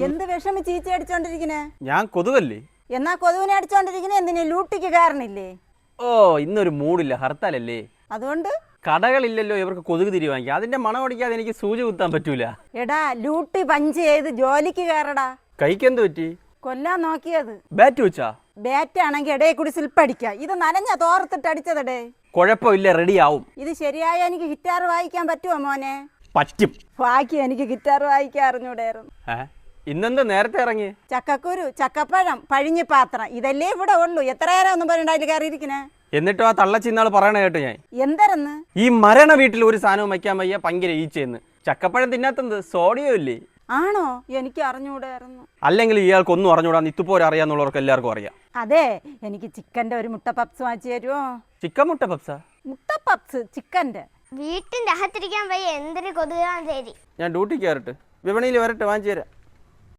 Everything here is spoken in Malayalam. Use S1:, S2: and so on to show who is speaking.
S1: എന്ത് വിഷമി ചീച്ചി അടിച്ചോണ്ടിരിക്കണേ?
S2: ഞാൻ കൊതുകല്ലേ.
S1: എന്നാ കൊതുവിനെ അടിച്ചോണ്ടിരിക്കണേ എന്തിനു? ലൂട്ടിക്ക് കാരണില്ലേ?
S2: ഓ, ഇന്നൊരു മൂടില്ല, ഹർത്താലല്ലേ.
S1: അതുകൊണ്ട്
S2: കടകളില്ലല്ലോ ഇവർക്ക് കൊതുക് തിരി വാങ്ങിക്കാം. അതിന്റെ മണം ഓടിക്കാതെ എനിക്ക് സൂചി കുത്താൻ പറ്റൂല.
S1: എടാ, ലൂട്ടി പഞ്ച് ചെയ്ത് ജോലിക്ക് കയറടാ.
S2: കൈക്ക് എന്ത് പറ്റി?
S1: കൊല്ലാൻ നോക്കിയത്.
S2: ബാറ്റ് വെച്ചാ?
S1: ബാറ്റ് ആണെങ്കിൽ ഇടയിൽ കൂടി സ്ലിപ്പടിക്ക. ഇത് നനഞ്ഞ തോർത്തിട്ട് അടിച്ചതടേ.
S2: കുഴപ്പമില്ല, റെഡി ആവും.
S1: ഇത് ശരിയായ എനിക്ക് ഗിറ്റാർ വായിക്കാൻ പറ്റുമോ മോനെ?
S2: പറ്റും.
S1: ബാക്കി എനിക്ക് ഗിറ്റാർ വായിക്കാൻ അറിഞ്ഞൂടായിരുന്നു.
S2: ഇന്നെന്താ നേരത്തെ ഇറങ്ങി?
S1: ചക്കക്കുരു, ചക്കപ്പഴം, പഴിഞ്ഞ പാത്രം, ഇതല്ലേ ഇവിടെ ഉള്ളൂ. എത്ര നേരം ഒന്നും പറഞ്ഞിട്ട് കയറിയിരിക്കണേ.
S2: എന്നിട്ടും ആ തള്ളച്ചിന്നാള് പറയണ കേട്ടു ഞാൻ.
S1: എന്തരെന്ന്?
S2: ഈ മരണ വീട്ടിൽ ഒരു സാധനവും വയ്ക്കാൻ വയ്യ, ഭയങ്കര ഈച്ചയെന്ന്. ചക്കപ്പഴം തിന്നാത്തത് സോഡിയോ ഇല്ലേ?
S1: ആണോ? എനിക്ക് അറിഞ്ഞൂടായിരുന്നു.
S2: അല്ലെങ്കിൽ ഇയാൾക്ക് ഒന്നും അറിഞ്ഞൂടാന്ന് ഇതുപോലെ അറിയാന്നുള്ളവർക്ക് എല്ലാവർക്കും അറിയാം.
S1: അതെ, എനിക്ക് ചിക്കന്റെ ഒരു മുട്ട പപ്സ് വാങ്ങിച്ചു തരുമോ?
S2: ചിക്കൻ മുട്ട പപ്സാ?
S1: മുട്ട പപ്സ് ചിക്കന്റെ.
S3: വീട്ടിന്റെ അകത്തിരിക്കാൻ വയ്യ, എന്തൊരു കൊതുകാൻ തേരി.
S2: ഞാൻ ഡ്യൂട്ടിക്ക് കയറട്ടെ, വിപണിയിൽ വരട്ടെ, വാങ്ങിച്ചു തരാം.